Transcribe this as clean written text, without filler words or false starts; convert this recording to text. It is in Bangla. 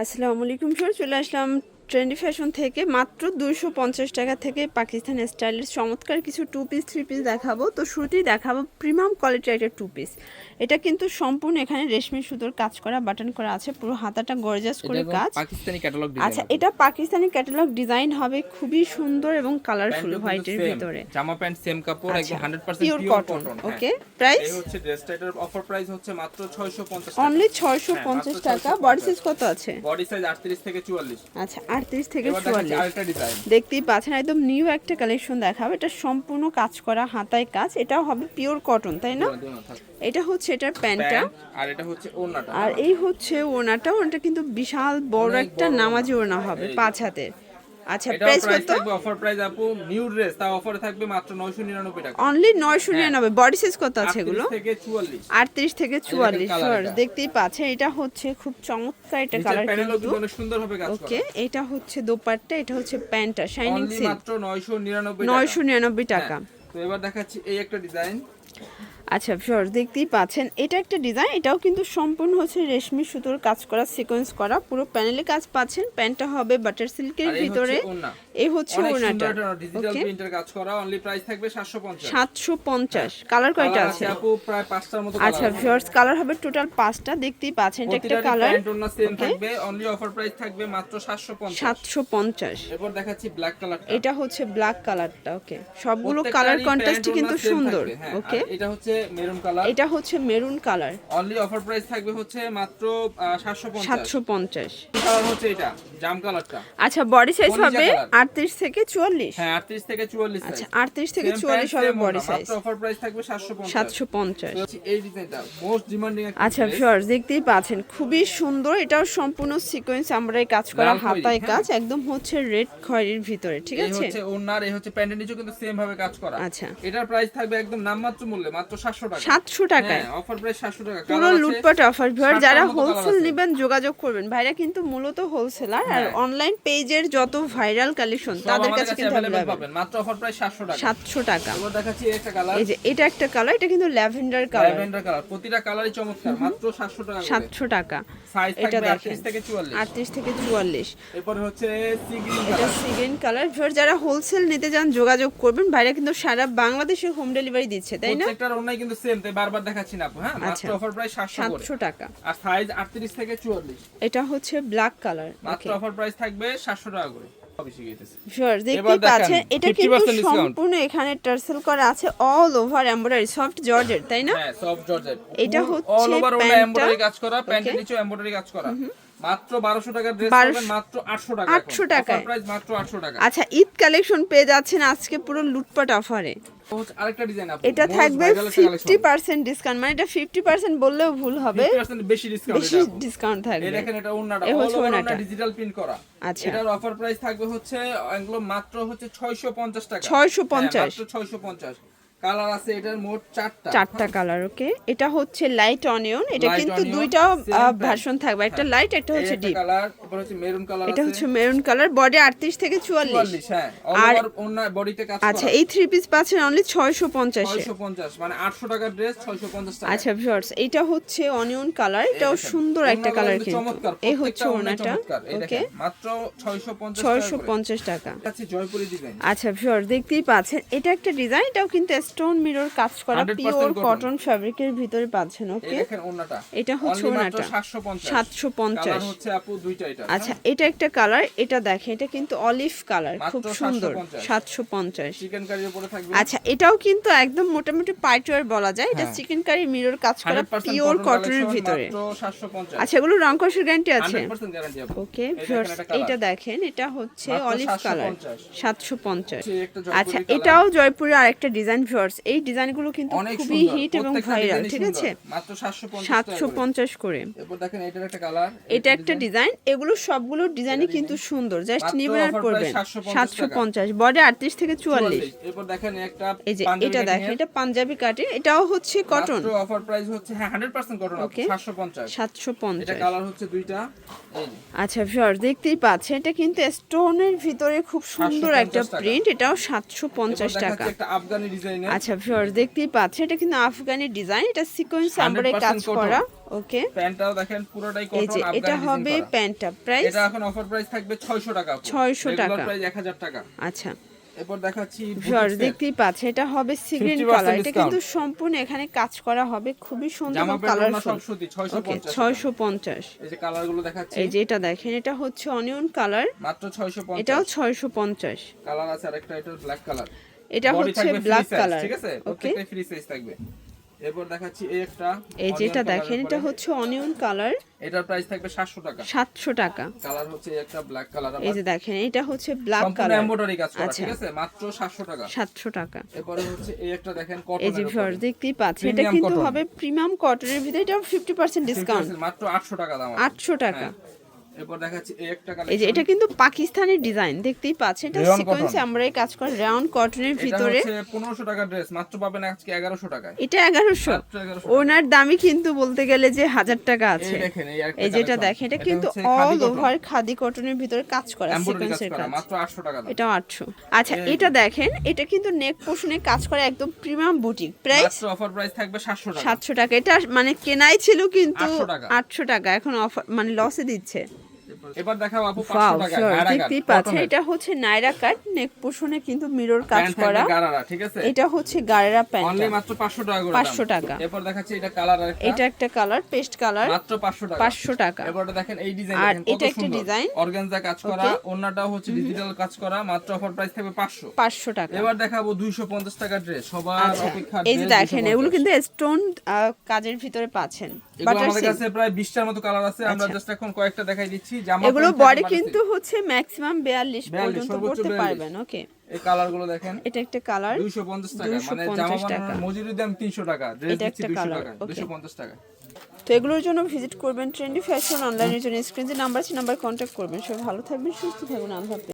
আসসালামু আলাইকুম স্যার, চলে আসলাম ট্রেন্ডি ফ্যাশন থেকে। মাত্র 250 টাকা থেকে পাকিস্তানি স্টাইলের চমৎকার কিছু টু পিস থ্রি পিস দেখাবো। তো শুরুতেই দেখাবো প্রিমিয়াম কোয়ালিটির একটা টু পিস। এটা কিন্তু সম্পূর্ণ এখানে রেশমি সুতোর কাজ করা, বাটন করা আছে, পুরো হাতাটা গর্জাস করে কাজ। Pakistani catalogue design. আচ্ছা, এটা পাকিস্তানি ক্যাটালগ ডিজাইন হবে, খুবই সুন্দর এবং কালারফুল হোয়াইটের ভিতরে। জামা প্যান্ট সেম কাপড়, একদম 100% পিওর কটন। ওকে, প্রাইস এই হচ্ছে ড্রেসটা, এটার অফার প্রাইস হচ্ছে মাত্র 650 টাকা। অনলি 650 টাকা। বডি সাইজ কত আছে? বডি সাইজ 38 থেকে 44। আচ্ছা, 38 থেকে এবার 44। আরেকটা ডিজাইন দেখতেই পাচ্ছেন, একদম নিউ একটা কালেকশন দেখাবো। এটা সম্পূর্ণ কাজ করা, হাতায় কাজ। এটাও হবে পিওর কটন, তাই না? এটা হচ্ছে এটার প্যান্টটা, আর এটা হচ্ছে ওড়নাটা। আর এই হচ্ছে ওড়নাটা। ওড়নাটা কিন্তু বিশাল বড় একটা নামাজি ওড়না হবে, 5 হাতের। আচ্ছা, প্রাইস কত? অফার প্রাইস আপু, নিউ ড্রেস, তাও অফারে থাকবে মাত্র 999 টাকা। অনলি 999। বডি সাইজ কত আছে এগুলো? 38 থেকে 44। 38 থেকে 44। শিওর, দেখতেই পাচ্ছেন। এটা হচ্ছে খুব চমৎকার একটা কালার কিন্তু অনেক সুন্দর ভাবে কাজ করা। ওকে, এটা হচ্ছে দোপাট্টা, এটা হচ্ছে প্যান্টটা, শাইনিং অনলি সিল্ক, মাত্র 999 টাকা। 999 টাকা। তো এবার দেখাচ্ছি এই একটা ডিজাইন। আচ্ছা ভিউয়ার্স, দেখতেই পাচ্ছেন, এটা একটা ডিজাইন। এটাও কিন্তু সম্পূর্ণ হচ্ছে রেশমি সুতোর কাজ করা, সিকোয়েন্স করা, পুরো প্যানেলে কাজ পাচ্ছেন। প্যান্টটা হবে বাটার সিল্কের ভিতরে। এই হচ্ছে ওড়নাটা, ডিজিটাল প্রিন্টের কাজ করা। অনলি প্রাইস থাকবে 750। 750। কালার কয়টা আছে? আপু প্রায় 5টার মতো। আচ্ছা ভিউয়ার্স, কালার হবে টোটাল 5টা। দেখতেই পাচ্ছেন, এটা একটা কালার। প্যান্ট ওড়না সেম থাকবে। অনলি অফার প্রাইস থাকবে মাত্র 750। 750। এরপর দেখাচ্ছি ব্ল্যাক কালারটা। এটা হচ্ছে ব্ল্যাক কালারটা। ওকে, সবগুলো কালার কন্ট্রাস্টই কিন্তু সুন্দর। ওকে, এটা হচ্ছে মেরুন কালার। এটা হচ্ছে maroon colour. Only offer price থাকবে হচ্ছে মাত্র 750। 750। কালার হচ্ছে এটা জাম কালারটা। আচ্ছা, বডি সাইজ হবে 38 থেকে 44। হ্যাঁ, 38 থেকে 44 আচ্ছা, 38 থেকে 44 হবে বডি সাইজ। মাত্র অফার প্রাইস থাকবে 750। 750। এই ডিজাইনটা মোস্ট ডিমান্ডিং একটা। আচ্ছা ভিউয়ার্স, দেখতেই পাচ্ছেন, খুবই সুন্দর। এটাও সম্পূর্ণ সিকোয়েন্স আমরাই কাজ করা, হাতায় কাজ, একদম হচ্ছে রেড খয়েরির ভিতরে। ঠিক এই আছে, হচ্ছে ওন্নার, এই হচ্ছে প্যান্টের নিচেও কিন্তু সেম ভাবে কাজ করা। আচ্ছা, এটার প্রাইস থাকবে একদম নামমাত্র মূল্যে মাত্র 700 টাকা। 700 টাকায়। হ্যাঁ, অফার প্রাইস 700 টাকা। পুরো লুটপাট অফার। ভিউয়ার, যারা হোলসেল নেবেন যোগাযোগ করবেন। ভাইরা কিন্তু মূলত হোলসেলার, আর অনলাইন পেজের যত ভাইরাল কালেকশন তাদের কাছে কিন্তু अवेलेबल পাবেন। মাত্র অফার প্রাইস 700 টাকা। 700 টাকা। এবার দেখাচ্ছি একটা কালার। এই যে এটা একটা কালার, এটা কিন্তু ল্যাভেন্ডার কালার। ল্যাভেন্ডার কালার, প্রতিটা কালারই চমৎকার। মাত্র 700 টাকা। 700 টাকা। সাইজ এটা থাকবে দেখেন 38 থেকে 44। 38 থেকে 44। এরপর হচ্ছে সি গ্রিন এটা colour. Sea green colour. Viewer, যারা হোলসেল নিতে চান যোগাযোগ করবেন। ভাইরা কিন্তু সারা বাংলাদেশে হোম ডেলিভারি দিচ্ছে, তাই না? প্রত্যেকটার ওন্নাই কিন্তু সেম, তাই বারবার দেখাচ্ছি না আপু। হ্যাঁ, মাত্র অফার প্রাইস 700 টাকা। আর সাইজ 38 থেকে 44। এটা হচ্ছে ব্ল্যাক কালার। মাত্র অফার প্রাইস থাকবে 700 টাকা করে। ভিউয়ার, দেখতেই পাচ্ছেন, এটা কিন্তু সম্পূর্ণ এখানে টার্সেল করা আছে, all over embroidery, soft georgette, তাই না? হ্যাঁ, সফট জর্জেট। এটা হচ্ছে অল ওভার এমব্রয়ডারি কাজ করা, প্যান্টের নিচেও এমব্রয়ডারি কাজ করা। মাত্র 1200 টাকার ড্রেস পাবেন মাত্র 800 টাকা। 800 টাকায়। অফার প্রাইস মাত্র 800 টাকা। আচ্ছা, ঈদ কালেকশন পেয়ে যাচ্ছেন আজকে পুরো লুটপাট অফারে। আরেকটা ডিজাইন আপু, এটা থাকবে 50% ডিসকাউন্ট। মানে এটা 50% বললেও ভুল হবে, 50% বেশি ডিসকাউন্ট থাকবে। এই দেখেন, এটা ওন্নাটা অল ওভার ডিজিটাল প্রিন্ট করা। আচ্ছা, এটার অফার প্রাইস থাকবে হচ্ছে এগুলো মাত্র হচ্ছে 650 টাকা। 650। মাত্র 650। কালার আছে এটার মোট 4টা কালার। ওকে, এটা হচ্ছে লাইট অনিয়ন। এটা কিন্তু দুইটা ভার্সন থাকবে, একটা লাইট, একটা হচ্ছে ডিপ কালার। উপর হচ্ছে মেরুন কালার আছে। এটা হচ্ছে মেরুন কালার। বডি 38 থেকে 44। হ্যাঁ, অল ওভার ওন্না বডিতে কাজ করা। আচ্ছা, এই থ্রি পিস পাচ্ছেন অনলি 650 এ। 650 মানে 800 টাকার ড্রেস 650 টাকা। আচ্ছা ভিউয়ার্স, এটা হচ্ছে অনিয়ন কালার। এটাও সুন্দর একটা কালার কিন্তু। এই হচ্ছে ওনাটা। ওকে, মাত্র 650 টাকা। আছে জয়পুরি ডিজাইন। আচ্ছা ভিউয়ার, দেখতেই পাচ্ছেন, এটা একটা ডিজাইন। এটাও কিন্তু স্টোন মিরর কাজ করা, পিওর কটন ফ্যাব্রিকের ভিতরে পাচ্ছেন। ওকে, এই দেখেন ওনাটা, এটা হচ্ছে ওনাটা 750। হচ্ছে আপু দুইটা এটা। আচ্ছা, এটা একটা কালার। এটা দেখেন, এটা কিন্তু অলিভ কালার, খুব সুন্দর। 750। চিকেন কারির উপরে থাকবে। আচ্ছা, এটাও কিন্তু একদম মোটামুটি পার্টিওয়ার বলা যায়। এটা চিকেন কারি মিরর কাজ করা, পিওর কটনের ভিতরে। মাত্র 750। আচ্ছা, এগুলো রং কষের গ্যারান্টি আছে? 100% গ্যারান্টি আপু। ওকে ভিউয়ার্স, এটা দেখেন, এটা হচ্ছে অলিভ কালার, 750। আচ্ছা, এটাও জয়পুরের আরেকটা ডিজাইন। ভিউয়ার্স, এই ডিজাইনগুলো কিন্তু খুবই হিট এবং ভাইরাল। ঠিক আছে, মাত্র 750 করে। এরপর দেখেন এটার একটা কালার, এটা একটা ডিজাইন। এগুলো সবগুলো ডিজাইনই কিন্তু সুন্দর, জাস্ট নিবেন আর পরবেন। 750। বডি 38 থেকে 44। এরপর দেখেন একটা, এই যে এটা দেখেন, এটা পাঞ্জাবি কাটিং। এটাও হচ্ছে কটন। মাত্র অফার প্রাইস হচ্ছে, হ্যাঁ 100% কটন। 750। 750। এটা কালার হচ্ছে দুইটা। আচ্ছা ভিউয়ার্স, দেখতেই পাচ্ছেন, এটা কিন্তু স্টোনের ভিতরে খুব সুন্দর একটা প্রিন্ট। এটাও 750 টাকা। একটা আফগানি ডিজাইনের। আচ্ছা ভিউয়ার্স দেখতেই পাচ্ছেন এটা কিন্তু আফগানি ডিজাইন, এটা সিকোয়েন্স এমব্রয়ডারি কাজ 100% করা। ওকে, প্যান্টটাও দেখেন পুরোটাই এই কটন যে আফগানি এটা ডিজাইন হবে করা। প্যান্টটা প্রাইস, এটা এখন অফার প্রাইস থাকবে 600 টাকা। 600 টাকা, প্রাইস 1000 টাকা। আচ্ছা এরপর দেখাচ্ছি ভিউয়ার্স দেখতেই পাচ্ছেন এটা হবে সি গ্রিন 50% কালার, এটা কিন্তু discount। সম্পূর্ণ এখানে কাজ করা হবে, খুবই সুন্দর জামা কালার। প্যান্ট সব সুতি 650 650। এই যে কালারগুলো দেখাচ্ছি, এই যে এটা দেখেন এটা হচ্ছে অনিয়ন কালার, মাত্র 650। এটাও 650। কালার আছে আরেকটা, এটা ব্ল্যাক কালার, এটা বডি হচ্ছে থাকবে ব্ল্যাক free size, কালার। ঠিক আছে, ওকে, প্রত্যেকটা ফ্রি সাইজ থাকবে। এরপর দেখাচ্ছি এই একটা, এই যে onion এটা colour দেখেন এর এটা পরে। হচ্ছে অনিয়ন কালার, এটার প্রাইস থাকবে 700 টাকা। 700 টাকা। কালার হচ্ছে এই একটা ব্ল্যাক কালার, এই যে দেখেন এটা হচ্ছে ব্ল্যাক সম্পূর্ণ কালার, এমব্রয়ডারি কাজ করা, আচ্ছা। ঠিক আছে, মাত্র 700 টাকা। 700 টাকা। এরপরে হচ্ছে এই একটা দেখেন এই কটনের যে উপরে, ভিউয়ার্স দেখতেই পাচ্ছেন এটা Premium কিন্তু cotton। হবে প্রিমিয়াম কটনের ভিতরে, এটা 50% ডিসকাউন্ট, 50% মাত্র 800 টাকা দাম। 800 টাকা। এরপর দেখাচ্ছি এই একটা এই যে কালেকশন, এটা কিন্তু পাকিস্তানি ডিজাইন, দেখতেই পাচ্ছেন এটা Rayon সিকোয়েন্স cotton। এমব্রয়ডারি কাজ করা রাউন্ড কটনের এটা ভিতরে, হচ্ছে 1500 টাকা ড্রেস, মাত্র পাবেন আজকে 1100 টাকায়। এটা 1100। মাত্র 1100 ওনার দামই কিন্তু বলতে গেলে যে 1000 টাকা আছে। এই দেখেন এই একটা এই যেটা collection। দেখেন এটা কিন্তু হচ্ছে khadi all cotton, over khadi কটনের ভিতরে কাজ করা, এমব্রয়ডারি কাজ সিকোয়েন্সের করা, কাজ, মাত্র 800 টাকা দাম। এটাও 800। আচ্ছা এটা দেখেন এটা কিন্তু নেক পোর্শনে কাজ করা একদম প্রিমিয়াম বুটিক, প্রাইস মাত্র অফার প্রাইস থাকবে 700 টাকা। 700 টাকা। এটা মানে কেনাই ছিল কিন্তু 800 টাকা। 800 টাকা, এখন অফার মানে লসে দিচ্ছে। এবার দেখাবো আপু ওয়াও 500 টাকা ফ্লোর নায়রা কাট, দেখতেই পাচ্ছেন cotton-এর। এটা হচ্ছে নাইরা কাট, নেক পোর্শনে কিন্তু মিরর কাজ প্যান্ট করা, থাকবে গারারা, ঠিক আছে, এটা হচ্ছে গারেরা প্যান্ট, অনলি মাত্র 500 টাকা করে 500 দাম। টাকা। এরপর দেখাচ্ছি এটা কালার আরেকটা, এটা একটা কালার পেস্ট কালার, মাত্র 500 টাকা। 500 টাকা। এরপর দেখেন এই ডিজাইন, আর দেখেন এটা কত একটা সুন্দর ডিজাইন, অর্গানজা কাজ করা, ওকে। ওন্নাটাও হচ্ছে ডিজিটাল কাজ করা, মাত্র অফার প্রাইস থাকবে 500। 500 টাকা। এবার দেখাবো 250 টাকা ড্রেস, সবার আচ্ছা অপেক্ষা এই যে দেখেন এগুলো কিন্তু স্টোন কাজের ভিতরে পাচ্ছেন, এগুলো বাটার আমাদের সিল্ক। কাছে প্রায় 20টার মতো কালার আছে, আমরা আচ্ছা। জাস্ট এখন কয়েকটা দেখাই দিচ্ছি। জামা এগুলো প্যান্ট বডি থাকবে কিন্তু হচ্ছে ম্যাক্সিমাম 42 পর্যন্ত সর্বোচ্চ পড়তে 42। পারবেন। ওকে, এই কালারগুলো দেখেন, এটা একটা কালার 250 টাকা, মানে 250 জামা টাকা। বানানোর মজুরি দাম 300 টাকা, ড্রেস এটা দিচ্ছি একটা 200 colour, টাকা, okay। 250 টাকা। তো এগুলোর জন্য ভিজিট করবেন ট্রেন্ডি ফ্যাশন অনলাইনের জন্য, স্ক্রিনে যে নাম্বার আছে নাম্বার কন্ট্যাক্ট করবেন। সবাই ভালো থাকবেন, সুস্থ থাকবেন, আল্লাহ হাফেজ।